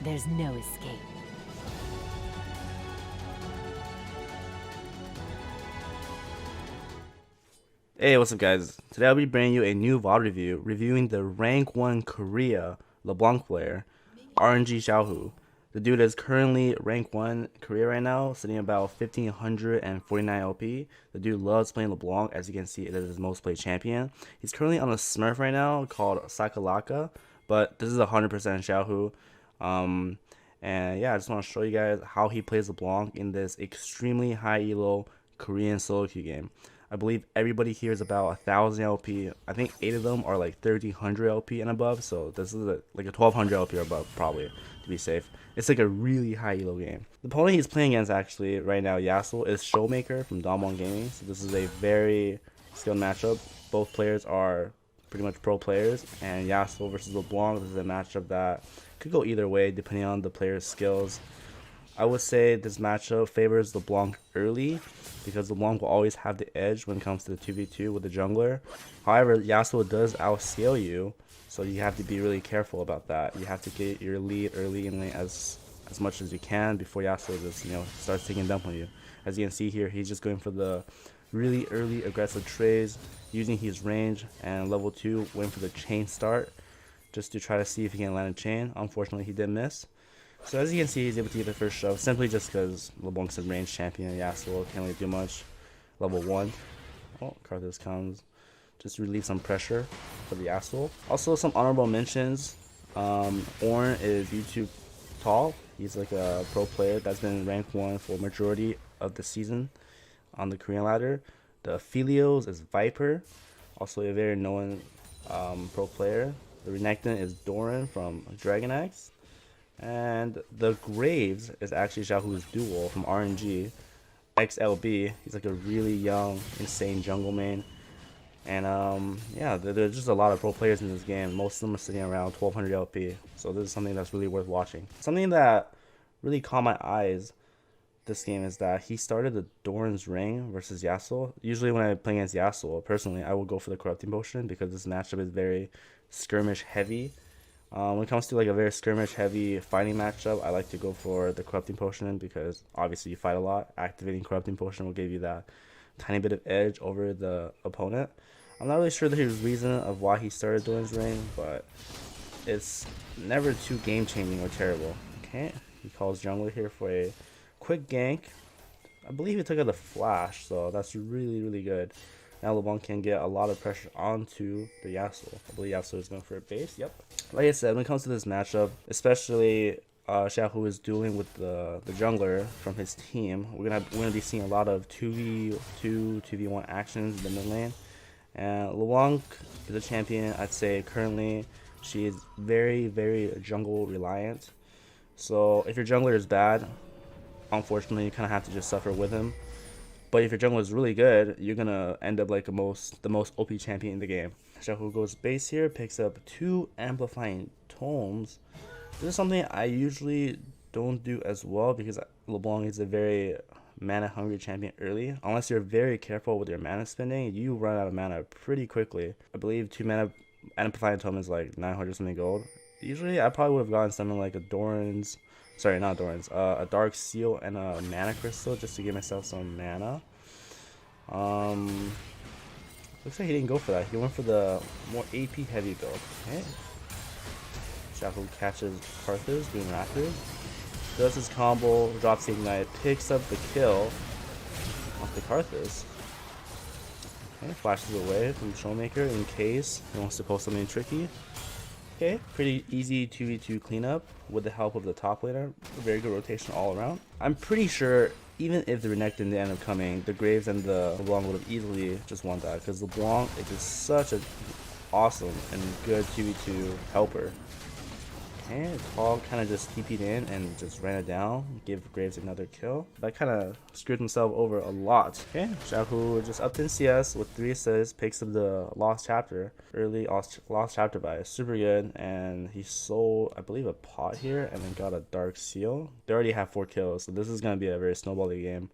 There's no escape. Hey, what's up guys? Today I'll be bringing you a new VOD review, reviewing the rank 1 Korea Leblanc player, RNG Xiaohu. The dude is currently rank 1 Korea right now, sitting about 1549 LP. The dude loves playing Leblanc, as you can see it is his most played champion. He's currently on a Smurf right now called Sakalaka, but this is 100% Xiaohu. And yeah, I just want to show you guys how he plays LeBlanc in this extremely high elo Korean SoloQ game. I believe everybody here is about 1,000 LP. I think 8 of them are like 1,300 LP and above, so this is like a 1,200 LP or above probably, to be safe. It's like a really high elo game. The opponent he's playing against actually right now, Yasuo, is Showmaker from Damwon Gaming, so this is a very skilled matchup. Both players are pretty much pro players, and Yasuo versus LeBlanc, this is a matchup that could go either way depending on the player's skills. I would say this matchup favors LeBlanc early because LeBlanc will always have the edge when it comes to the 2v2 with the jungler. However, Yasuo does outscale you, so you have to be really careful about that. You have to get your lead early in lane as much as you can before Yasuo just starts taking dump on you. As you can see here, he's just going for the really early aggressive trades, using his range and level 2, waiting for the chain start just to try to see if he can land a chain. Unfortunately, he did miss. So as you can see, he's able to get the first shove simply just because LeBlanc's a range champion. Yasuo can't really do much. Level 1. Oh, Karthus comes just to relieve some pressure for the Yasuo. Also, some honorable mentions. Ornn is YouTube tall. He's like a pro player that's been ranked 1 for majority of the season on the Korean ladder. The Philios is Viper, also a very known pro player. The Renekton is Doran from Dragon X. And the Graves is actually Xiaohu's duel from RNG. XLB, he's like a really young, insane jungle main. And yeah, there's just a lot of pro players in this game. Most of them are sitting around 1,200 LP. So this is something that's really worth watching. Something that really caught my eyes this game is that he started the Doran's Ring versus Yasuo. Usually when I play against Yasuo, personally, I will go for the Corrupting Potion because this matchup is very skirmish heavy. When it comes to like a very skirmish heavy fighting matchup, I like to go for the Corrupting Potion because obviously you fight a lot. Activating Corrupting Potion will give you that tiny bit of edge over the opponent. I'm not really sure the reason of why he started Doran's Ring, but it's never too game changing or terrible. Okay, he calls jungler here for a quick gank. I believe he took out the flash, so that's really good. Now LeBlanc can get a lot of pressure onto the Yasuo. I believe Yasuo is going for a base. Yep. Like I said, when it comes to this matchup, especially Xiaohu is dueling with the jungler from his team, we're gonna be seeing a lot of 2v2, 2v1 actions in the mid lane. And LeBlanc is a champion. I'd say currently she is very jungle reliant. So if your jungler is bad, unfortunately you kind of have to just suffer with him. But if your jungler is really good, you're gonna end up like the most OP champion in the game. Xiaohu goes base here, picks up 2 amplifying tomes. This is something I usually don't do as well because LeBlanc is a very mana hungry champion early. Unless you're very careful with your mana spending, you run out of mana pretty quickly. I believe 2 mana amplifying tome is like 900 something gold. Usually I probably would have gotten something like a Doran's, sorry, not Doran's, a Dark Seal and a Mana Crystal just to give myself some mana. Looks like he didn't go for that. He went for the more AP heavy build. Okay. Xiaohu catches Karthus being rapid. Does his combo, drops the ignite, picks up the kill off the Karthus. Okay, flashes away from Showmaker in case he wants to post something tricky. Okay, pretty easy 2v2 cleanup with the help of the top laner. Very good rotation all around. I'm pretty sure even if the Renekton didn't end up coming, the Graves and the LeBlanc would have easily just won that because LeBlanc is just such an awesome and good 2v2 helper. Okay, Paul kind of just TP'd in and just ran it down, gave Graves another kill. That kind of screwed himself over a lot. Okay, Xiaohu just upped in CS with 3 assists, picks up the Lost Chapter, early Lost Chapter buy. Super good, and he sold, I believe, a pot here and then got a Dark Seal. They already have 4 kills, so this is going to be a very snowbally game.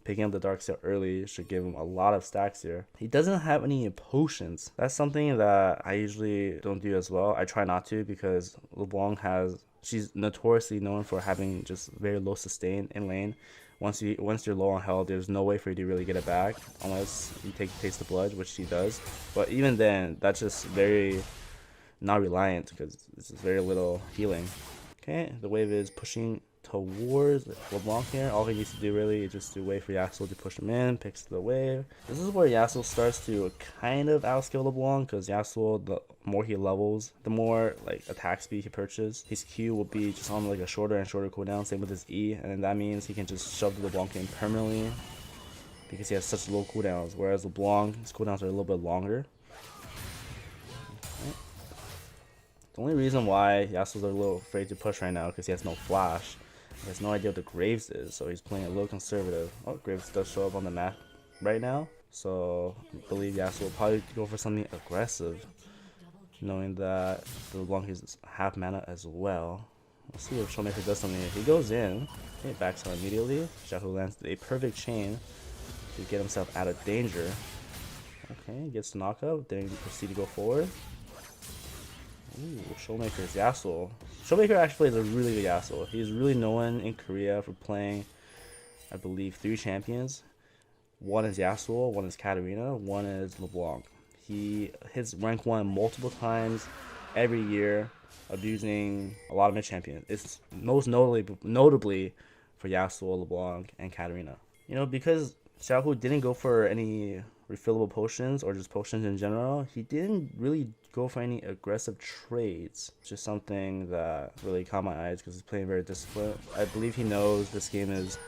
picking up the Dark Seal early should give him a lot of stacks here. He doesn't have any potions. That's something that I usually don't do as well. I try not to because Leblanc she's notoriously known for having just very low sustain in lane. Once you're low on health, there's no way for you to really get it back unless you take Taste of Blood, which she does. But even then, that's just very not reliant because it's just very little healing. Okay, the wave is pushing towards LeBlanc here. All he needs to do really is just to wait for Yasuo to push him in, picks the wave. This is where Yasuo starts to kind of outskill LeBlanc because Yasuo, the more he levels, the more like attack speed he purchases. His Q will be just on like a shorter and shorter cooldown, same with his E, and then that means he can just shove the LeBlanc in permanently because he has such low cooldowns, whereas LeBlanc, his cooldowns are a little bit longer. Okay. The only reason why Yasuo's a little afraid to push right now because he has no flash. He has no idea what the Graves is, so he's playing a little conservative. Oh, Graves does show up on the map right now, so I believe Yasuo will probably go for something aggressive, knowing that the LeBlanc is half mana as well. Let's see if Showmaker does something. If he goes in, okay, backs him immediately. Shahu lands a perfect chain to get himself out of danger. Okay, gets the knockup, then proceed to go forward. Ooh, Showmaker's Yasuo. Showmaker actually plays a really good Yasuo. He's really known in Korea for playing, I believe, 3 champions. One is Yasuo, one is KATARINA, one is LeBlanc. He hits rank 1 multiple times every year, abusing a lot of mid champions. It's most notably for Yasuo, LeBlanc, and KATARINA. You know, because Xiaohu didn't go for any refillable potions or just potions in general, he didn't really go for any aggressive trades. Just something that really caught my eyes because he's playing very disciplined. I believe he knows this game is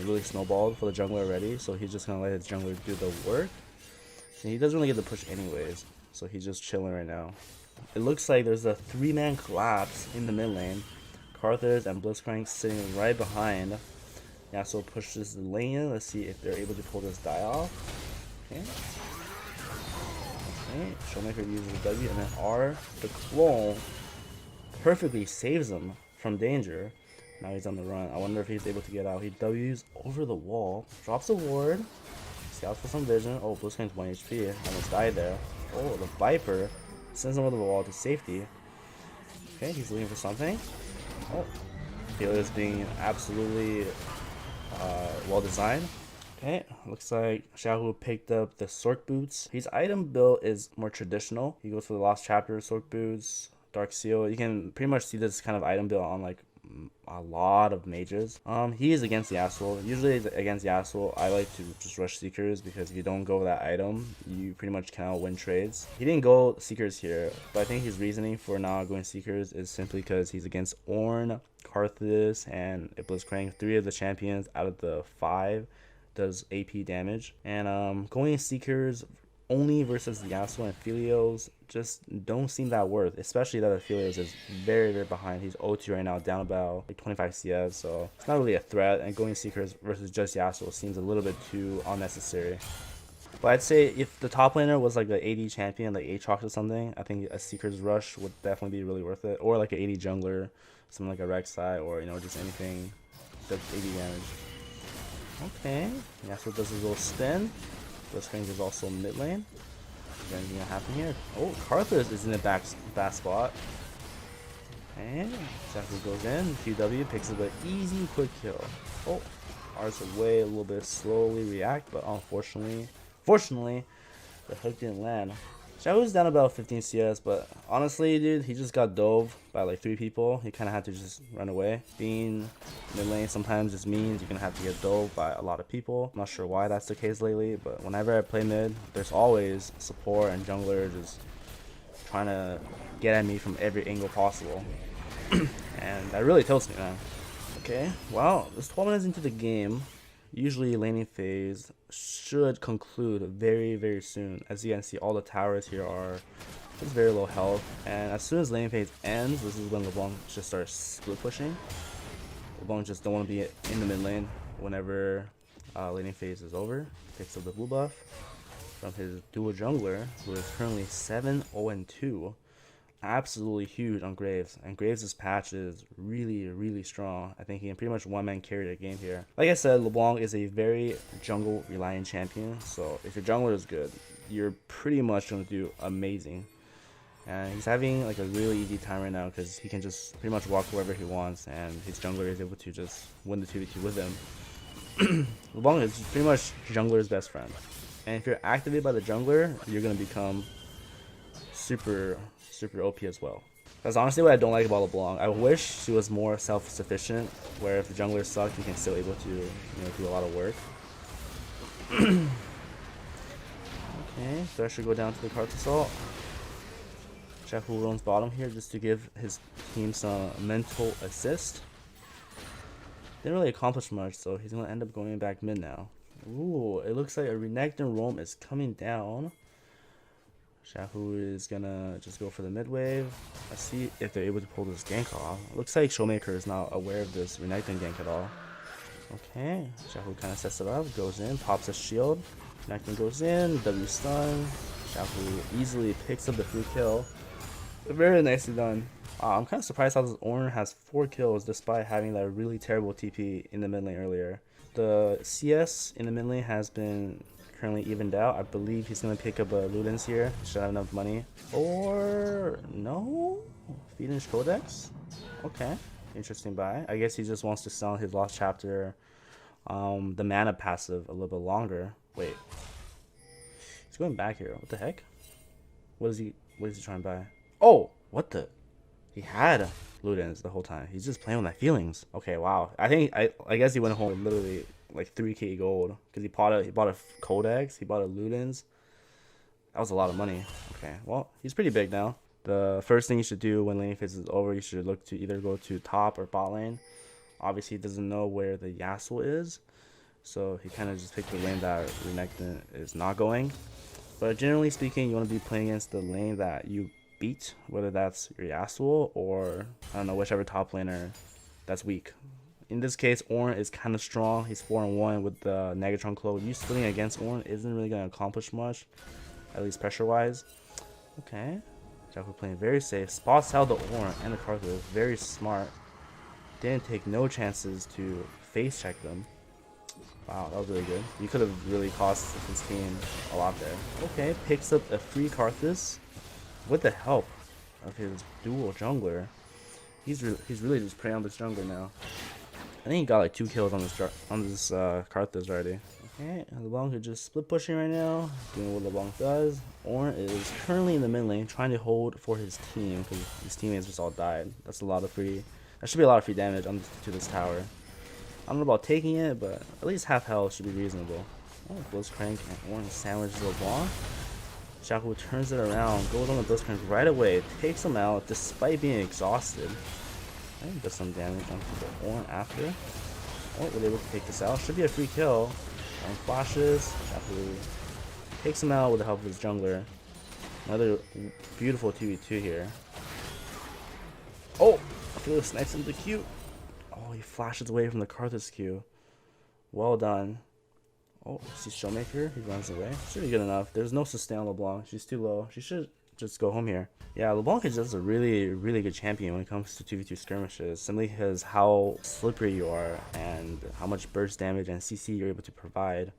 really snowballed for the jungler already, so he's just gonna let his jungler do the work. And he doesn't really get the push anyways, so he's just chilling right now. It looks like there's a 3-man collapse in the mid lane. Karthus and Blitzcrank sitting right behind. Yasuo pushes the lane. Let's see if they're able to pull this die off. Okay. Okay. Showmaker uses the W, and then R, the clone, perfectly saves him from danger. Now he's on the run. I wonder if he's able to get out. He W's over the wall, drops a ward, scouts for some vision. Oh, Blitzcrank's 1 HP. Almost died there. Oh, the Viper sends him over the wall to safety. Okay, he's looking for something. Oh, Kaleb being absolutely well designed. Okay, looks like Xiaohu picked up the Sork boots. His item build is more traditional. He goes for the last chapter, Sork boots, Dark Seal. You can pretty much see this kind of item build on like a lot of mages. He is against Yasuo. Usually against Yasuo, I like to just rush Seekers because if you don't go with that item, you pretty much cannot win trades. He didn't go Seekers here, but I think his reasoning for not going Seekers is simply because he's against Ornn, Karthus, and Blitzcrank. 3 of the champions out of the 5 does AP damage. And going Seekers only versus Yasuo and Philios just don't seem that worth, especially that Philios is very, very behind. He's O2 right now, down about like 25 CS, so it's not really a threat, and going Seekers versus just Yasuo seems a little bit too unnecessary. But I'd say if the top laner was like an AD champion, like Aatrox or something, I think a Seekers rush would definitely be really worth it, or like an AD jungler, something like a Rek'Sai, or you know, just anything that's AD damage. Okay, Yasuo does his little spin. Blitzcrank is also mid lane. Is there anything gonna happen here? Oh, Karthus is in the back spot. And Xiaohu goes in, QW picks up an easy quick kill. Oh, R's away a little bit, slowly react, but unfortunately, the hook didn't land. Xiaohu's down about 15 CS, but honestly, dude, he just got dove by like 3 people. He kind of had to just run away. Being mid lane sometimes just means you're going to have to get dove by a lot of people. I'm not sure why that's the case lately, but whenever I play mid, there's always support and jungler just trying to get at me from every angle possible. And that really tilts me, man. Okay, well, it's 12 minutes into the game. Usually laning phase should conclude very, very soon. As you can see, all the towers here are just very low health, and as soon as laning phase ends, this is when Leblanc just starts split pushing. Leblanc just don't want to be in the mid lane whenever laning phase is over. Picks up the blue buff from his dual jungler, who is currently 7-0-2. absolutely huge on Graves, and Graves' patch is really strong. I think he can pretty much one-man carry the game here. Like I said, Leblanc is a very jungle reliant champion, so if your jungler is good, you're pretty much going to do amazing. And he's having like a really easy time right now because he can just pretty much walk wherever he wants, and his jungler is able to just win the 2v2 with him. Leblanc is pretty much jungler's best friend, and if you're activated by the jungler, you're going to become super OP as well. That's honestly what I don't like about LeBlanc. I wish she was more self-sufficient, where if the jungler sucked, you can still able to, do a lot of work. Okay, so I should go down to the cart assault. Check who runs bottom here just to give his team some mental assist. Didn't really accomplish much, so he's gonna end up going back mid now. Ooh, it looks like a Renekton roam is coming down. Shahu is gonna just go for the mid wave. Let's see if they're able to pull this gank off. Looks like Showmaker is not aware of this Renekton gank at all. Okay, Shahu kind of sets it up, goes in, pops a shield. Renekton goes in, W stun. Shahu easily picks up the free kill. Very nicely done. I'm kind of surprised how this Ornn has 4 kills despite having that really terrible TP in the mid lane earlier. The CS in the mid lane has been currently evened out. I believe he's going to pick up a Ludens here. Should have enough money. Or no? Fiendish Codex? Okay. Interesting buy. I guess he just wants to sell his Lost Chapter, the mana passive a little bit longer. Wait. He's going back here. What the heck? What is he trying to buy? Oh! What the? He had Ludens the whole time. He's just playing with my feelings. Okay, wow. I guess he went home with literally like 3k gold because he bought a Codex, he bought a Ludens. That was a lot of money. Okay, well, he's pretty big now. The first thing you should do when laning phase is over, you should look to either go to top or bot lane. Obviously, he doesn't know where the Yasuo is, so he kind of just picked the lane that Renekton is not going. But generally speaking, you want to be playing against the lane that you beat, whether that's your Yasuo or, I don't know, whichever top laner that's weak. In this case, Ornn is kind of strong. He's 4-1 with the Negatron Cloak. You splitting against Ornn isn't really going to accomplish much, at least pressure-wise. Okay. Jaku playing very safe. Spots out the Ornn and the Karthus. Very smart. Didn't take no chances to face check them. Wow, that was really good. You could have really cost his team a lot there. Okay, picks up a free Karthus with the help of his dual jungler. He's really just preying on this jungler now. I think he got like 2 kills on this Karthus already. Okay, Leblanc is just split pushing right now, doing what Leblanc does. Ornn is currently in the mid lane, trying to hold for his team because his teammates just all died. That should be a lot of free damage to this tower. I don't know about taking it, but at least half health should be reasonable. Oh, Blitzcrank and Ornn sandwiches Leblanc. Shaku turns it around, goes on the Blitzcrank right away, takes him out despite being exhausted. I think does some damage onto the Ornn after. Oh, we're able to take this out. Should be a free kill. And flashes. Shaku takes him out with the help of his jungler. Another beautiful 2v2 here. Oh! I feel it snipes into the Q. Oh, he flashes away from the Karthus Q. Well done. Oh, see Showmaker. He runs away. Should be good enough. There's no sustain on LeBlanc. She's too low. She should just go home here. Yeah, LeBlanc is just a really good champion when it comes to 2v2 skirmishes. Simply because how slippery you are and how much burst damage and CC you're able to provide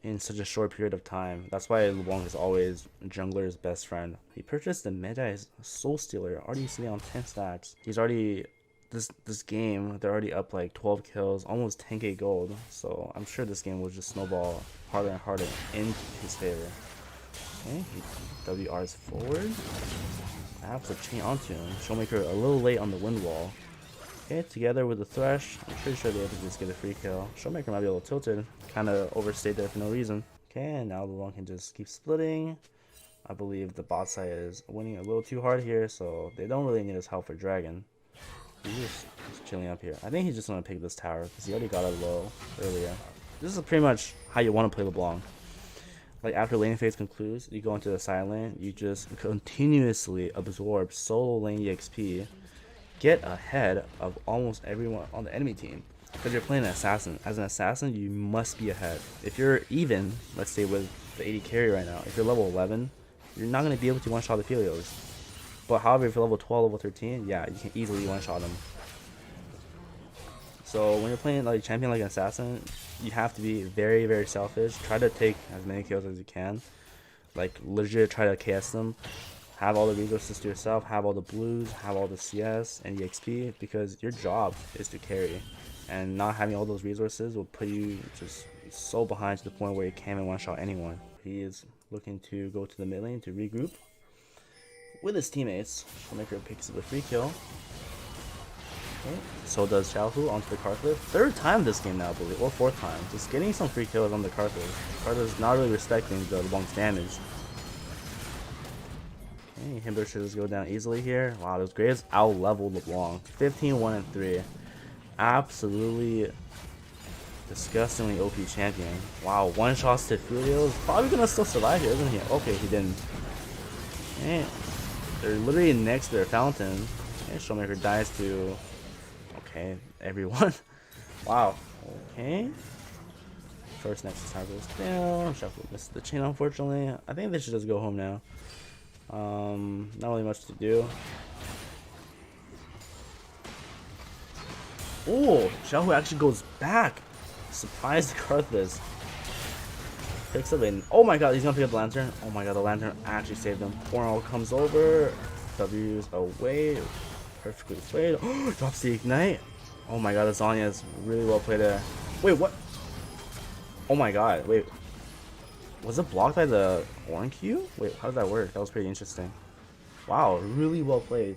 in such a short period of time. That's why LeBlanc is always jungler's best friend. He purchased the Magi Soul Stealer, already sitting on 10 stacks. He's already this game, they're already up like 12 kills, almost 10k gold. So I'm sure this game will just snowball harder and harder in his favor. Okay, he WRs forward. Perhaps a chain onto him. Showmaker a little late on the wind wall. Okay, together with the Thresh, I'm pretty sure they're able to just get a free kill. Showmaker might be a little tilted, kind of overstayed there for no reason. Okay, and now LeBlanc can just keep splitting. I believe the bot side is winning a little too hard here, so they don't really need his help for Dragon. He's just chilling up here. I think he's just going to pick this tower because he already got it low earlier. This is pretty much how you want to play LeBlanc. Like after lane phase concludes, you go into the side lane, you just continuously absorb solo lane EXP, get ahead of almost everyone on the enemy team. Because you're playing an assassin. As an assassin, you must be ahead. If you're even, let's say with the 80 carry right now, if you're level 11, you're not going to be able to one-shot the Philios. But however, if you're level 12, level 13, yeah, you can easily one-shot him. So when you're playing like champion like an assassin, you have to be very, very selfish. Try to take as many kills as you can. Like legit try to KS them. Have all the resources to yourself, have all the blues, have all the CS and EXP, because your job is to carry. And not having all those resources will put you just so behind to the point where you can't even one-shot anyone. He is looking to go to the mid lane to regroup with his teammates. Showmaker picks up a free kill. Okay. So does Xiaohu onto the Karthus. Third time this game now, I believe, or fourth time. Just getting some free kills on the Karthus. Karthus not really respecting the Leblanc's damage. Okay, Hinder should just go down easily here. Wow, those Graves out-leveled LeBlanc. 15, 1, and 3. Absolutely disgustingly OP champion. Wow, one shots to Furio's probably gonna still survive here, isn't he? Okay, he didn't. Okay. They're literally next to their fountain. Okay, Showmaker dies to, okay, everyone. Wow. Okay. First Nexus tower goes down. Shuffle missed the chain, unfortunately. I think they should just go home now. Not really much to do. Oh, Xiaohu actually goes back. Surprised Karthus. Picks up in. Oh my god, he's gonna pick up the lantern. Oh my god, the lantern actually saved him. Ornal comes over. W's away. Perfectly played. Oh, drops the ignite. Oh my god, the Zanya is really well played there. Wait, what? Oh my god, wait. Was it blocked by the Orange Q? Wait, how did that work? That was pretty interesting. Wow, really well played.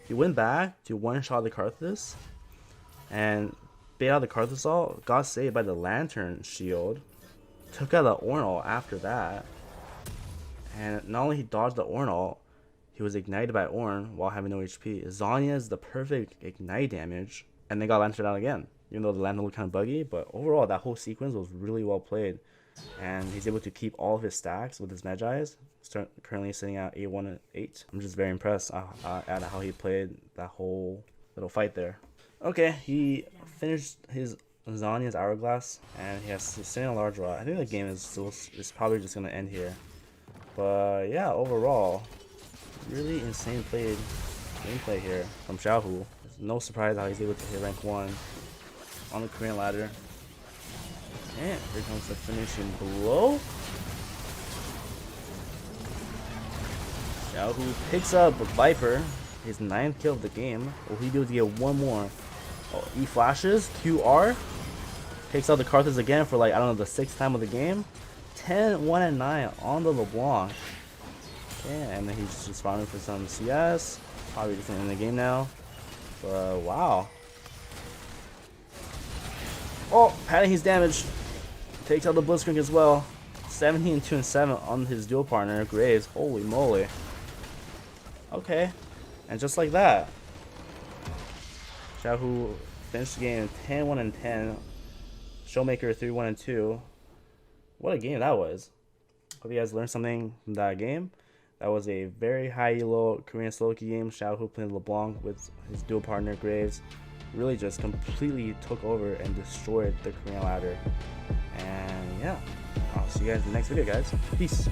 He went back to one-shot the Karthus and bait out the Karthus ult, got saved by the Lantern shield, took out the Ornal after that, and not only he dodged the Ornal, he was ignited by Ornn while having no HP. Zanya is the perfect ignite damage, and they got Lantern out again. Even though the Lantern looked kind of buggy, but overall that whole sequence was really well played. And he's able to keep all of his stacks with his Magi's. Currently sitting at 8-1 and 8. I'm just very impressed at how he played that whole little fight there. Okay, he finished his Zanya's Hourglass, and he has sitting a large rod. I think the game is probably just gonna end here. But yeah, overall, really insane gameplay here from Xiaohu. It's no surprise how he's able to hit rank 1 on the Korean ladder. And here comes the finishing blow. Xiaohu picks up Viper, his 9th kill of the game. Will he be able to get one more? Oh, he flashes, QR, takes out the Karthus again for like, I don't know, the 6th time of the game. 10, 1, and 9 on the Leblanc. Okay, and then he's just farming for some CS. Probably just in the game now. But wow. Oh, padding his damage. Takes out the Blitzcrank as well. 17, 2, and 7 on his dual partner, Graves. Holy moly. Okay. And just like that, Xiaohu finished the game 10, 1, and 10. Showmaker 3, 1, and 2. What a game that was. Hope you guys learned something from that game. That was a very high elo Korean SoloQ game. Xiaohu playing LeBlanc with his dual partner, Graves. Really just completely took over and destroyed the Korean ladder. And yeah, I'll see you guys in the next video, guys. Peace.